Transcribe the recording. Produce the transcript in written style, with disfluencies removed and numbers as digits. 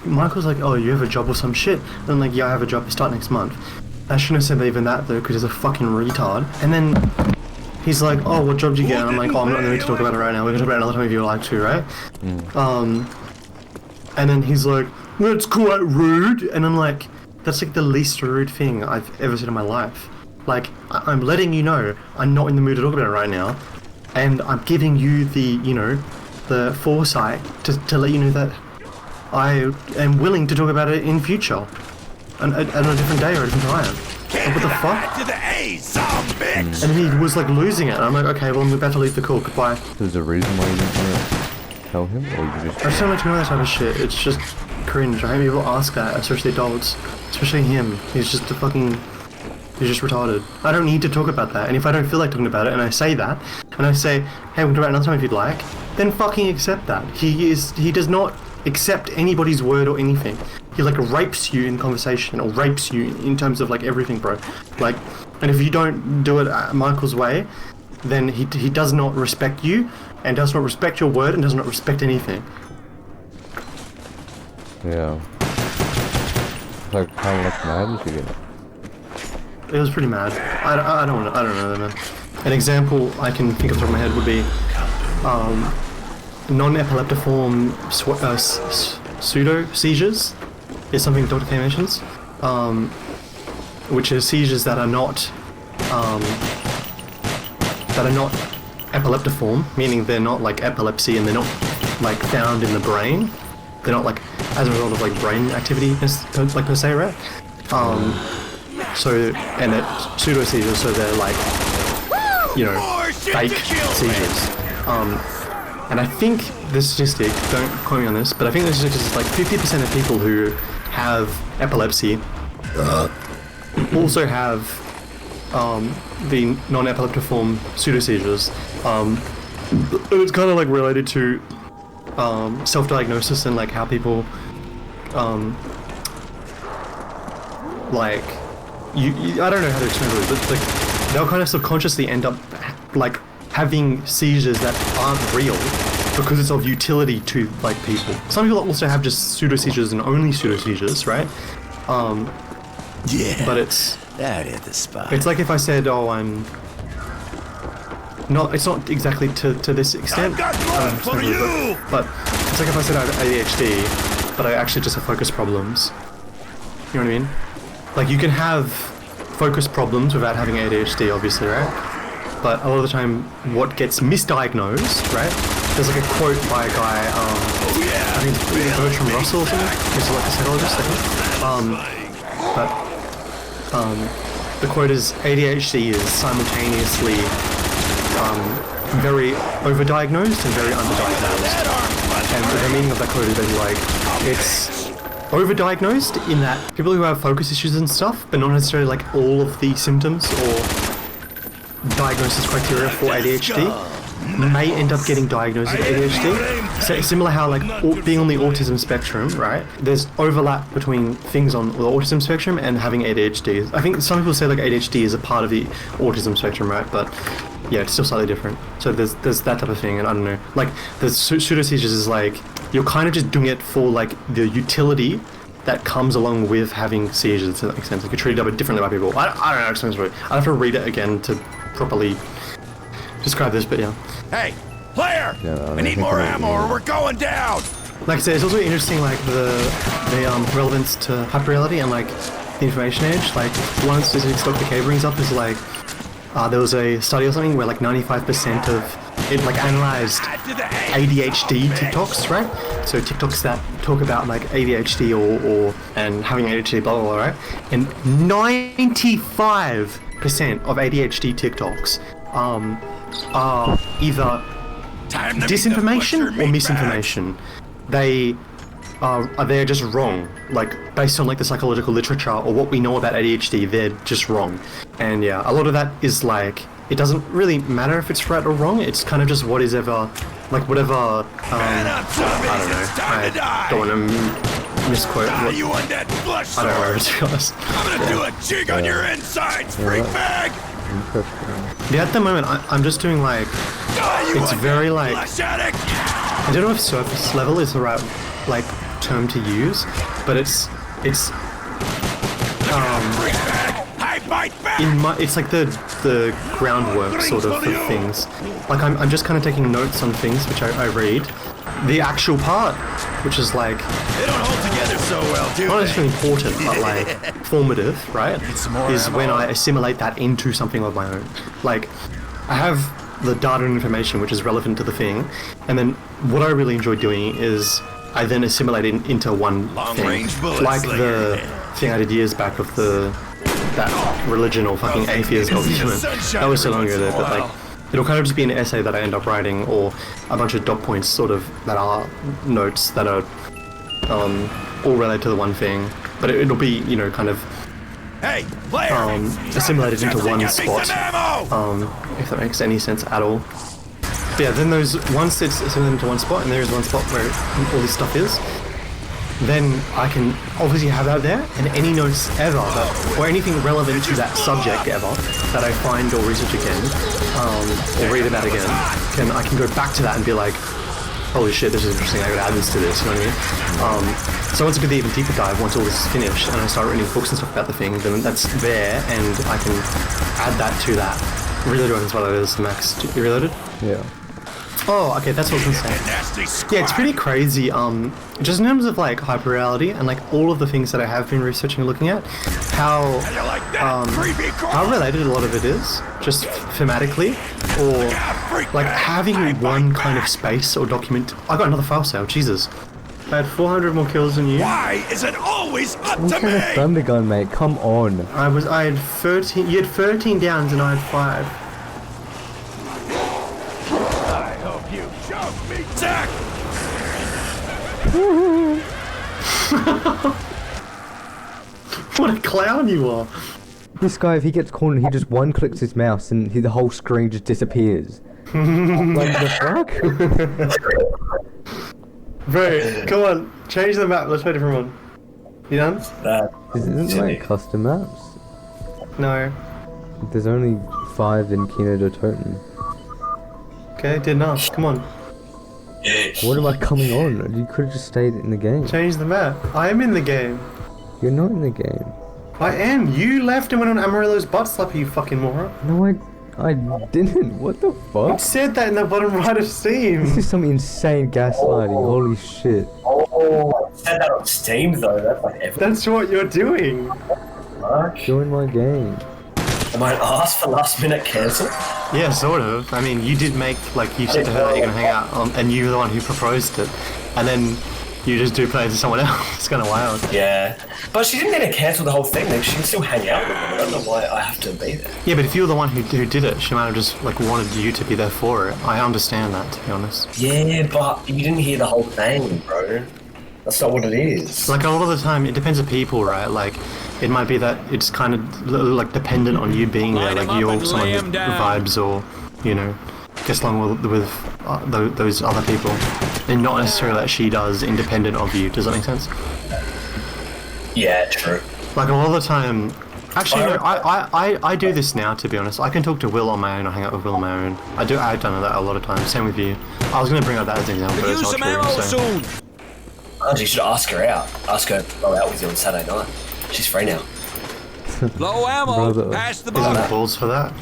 Michael's like, oh, you have a job or some shit? And I'm like, yeah, I have a job, I start next month. I shouldn't have said even that though, because he's a fucking retard. And then he's like, oh, what job did you get? And I'm like, oh, I'm not going to talk about it right now, we can talk about it another time if you would like to, right? And then he's like, that's quite rude. And I'm like, that's like the least rude thing I've ever said in my life. Like, I'm letting you know I'm not in the mood to talk about it right now, and I'm giving you the, you know, the foresight to let you know that I am willing to talk about it in future, and at a different day or a different time. Like, what the fuck? To the A, some bitch. And he was like losing it. And I'm like, okay, well, I'm about to leave the call. Goodbye. There's a reason why you didn't want to tell him, or you just... I just don't like to know that type of shit. It's just cringe. I hate people ask that, especially adults, especially him. He's just a fucking... He's just retarded. I don't need to talk about that, and if I don't feel like talking about it, and I say that, and I say, hey, we'll talk about it another time if you'd like, then fucking accept that. He does not accept anybody's word or anything. He like rapes you in conversation, or rapes you in terms of like everything, bro. Like, and if you don't do it Michael's way, then he does not respect you, and does not respect your word, and does not respect anything. Yeah. Like, how much mad did you get? It was pretty mad. I don't know, man. An example I can think of off the top of my head would be non-epileptiform pseudo seizures is something Dr. K mentions, which is seizures that are not epileptiform, meaning they're not like epilepsy and they're not like found in the brain. They're not like as a result of like brain activity, like per se, right? So, and it's pseudo seizures, so they're like, you know, fake seizures. And I think the statistic, don't quote me on this, but I think the statistic is like 50% of people who have epilepsy also have the non-epileptiform pseudo seizures. It's kind of like related to self-diagnosis and like how people like I don't know how to explain it, but like they'll kind of subconsciously end up like having seizures that aren't real because it's of utility to like people. Some people also have just pseudo seizures and only pseudo seizures, right? Yeah. But it's that hit the spot. It's like if I said, oh, I'm not. It's not exactly to this extent. I've got one for you. But it's like if I said I have ADHD, but I actually just have focus problems. You know what I mean? Like, you can have focus problems without having ADHD, obviously, right? But a lot of the time, what gets misdiagnosed, right? There's like a quote by a guy, I think it's Bertrand Russell or something. He's like a psychologist, I think. The quote is, ADHD is simultaneously very overdiagnosed and very underdiagnosed. And the meaning of that quote is basically like, it's overdiagnosed in that people who have focus issues and stuff, but not necessarily like all of the symptoms or diagnosis criteria for ADHD, may end up getting diagnosed with ADHD. So similar how like being on the autism spectrum, right? There's overlap between things on the autism spectrum and having ADHD. I think some people say like ADHD is a part of the autism spectrum, right? But yeah, it's still slightly different. So there's that type of thing, and I don't know. Like the pseudo seizures is like you're kind of just doing it for like the utility that comes along with having seizures. If that makes sense. Like you're treated a bit differently by people. I don't know. Explain this. I have to read it again to properly describe this, but yeah. Hey, player! Yeah, I need more ammo or we're going down! Like I said, it's also interesting, like the relevance to hyperreality and like the information age. Like one statistic Dr. K brings up is like there was a study or something where like 95% of it like analyzed ADHD TikToks, right? So TikToks that talk about like ADHD or and having ADHD, blah blah blah, right? And 95% of ADHD TikToks are either disinformation or misinformation. They're just wrong, like based on like the psychological literature or what we know about ADHD, they're just wrong. And yeah, a lot of that is like, it doesn't really matter if it's right or wrong, it's kind of just what is ever, like whatever, I don't know, I don't want to misquote what, You undead flesh I don't know, sword. to be honest. I'm gonna do a jig on your insides, freak bag! Yeah, at the moment, I'm just doing like, it's very like, Flesh addict! I don't know if surface level is the right like term to use, but it's Hey, bite back! it's like the groundwork sort of for things. Like I'm just kind of taking notes on things which I read. The actual part, which is like They don't hold together so well, do not they? necessarily important, but like formative, right? some more Is ammo. when I assimilate that into something of my own. Like I have the data and information which is relevant to the thing, and then what I really enjoy doing is I then assimilate it into one thing. Long-range bullet Like slinger. the thing I did years back of that religion or fucking atheist argument. That was so long ago, but like it'll kind of just be an essay that I end up writing, or a bunch of dot points sort of that are notes that are all related to the one thing, but it'll be, you know, kind of Hey, player! assimilated into Jesse, one get me spot. some ammo! If that makes any sense at all. But yeah, then once it's assimilated into one spot, and there is one spot where all this stuff is, then I can obviously have that there, and any notes ever, or anything relevant to that subject ever, that I find or research again, or read about again, I can go back to that and be like, holy shit, this is interesting, I gotta add this to this, you know what I mean? So once I do the even deeper dive, once all this is finished, and I start reading books and stuff about the thing, then that's there, and I can add that to that. Reload as well as Max. You reloaded? Yeah. Oh, okay, that's what I was gonna say. Nasty squad. Yeah, it's pretty crazy. Just in terms of like hyperreality and like all of the things that I have been researching and looking at, how You like that? Creepy how related a lot of it is, just thematically, or like having one kind of space or document. I got another file sale. Jesus, I had 400 more kills than you. Why is it always up What to kind of me? thunder gun, mate? Come on. I had 13. You had 13 downs and I had 5. I hope you choke me, Zach! What a clown you are! This guy, if he gets cornered, he just one clicks his mouse and the whole screen just disappears. What the fuck? Bro, come on, change the map. Let's play a different one. You done? Isn't it like custom maps? No. There's only 5 in Kino de Toten. Okay, did enough. Come on, What am I coming on? You could have just stayed in the game. change the map. I am in the game. You're not in the game. I am. You left and went on Amarillo's butt slapper, you fucking moron. No, I didn't. What the You fuck? said that in the bottom right of Steam. This is some insane gaslighting. Holy shit. Oh, I said that on Steam though. That's like every That's what you're doing. mark. Join my game. I might ask for last minute cancel. Yeah, sort of. I mean, you did make, like, you said to her that you're gonna hang out, and you were the one who proposed it. And then you just do play to someone else. It's kind of wild. Yeah, but she didn't need to cancel the whole thing. Like, she can still hang out with them. I don't know why I have to be there. Yeah, but if you were the one who did it, she might have just, like, wanted you to be there for it. I understand that, to be honest. Yeah, but you didn't hear the whole thing, bro. That's not what it is. Like, a lot of the time, it depends on people, right? Like, it might be that it's kind of, like, dependent on you being there. Line Like, 'em up you're and someone lay who 'em down. vibes or, you know, gets along with those other people. And not necessarily that she does, independent of you. Does that make sense? Yeah, true. Like, a lot of the time... Actually, no, I do this now, to be honest. I can talk to Will on my own or hang out with Will on my own. I've done that a lot of times. Same with you. I was going to bring up that as an example, but it's Use not some ammo true, so... soon. Oh, you should ask her out. Ask her to go out with you on Saturday night. She's free now. Low ammo. Brother. Pass the Isn't ball. there balls for that?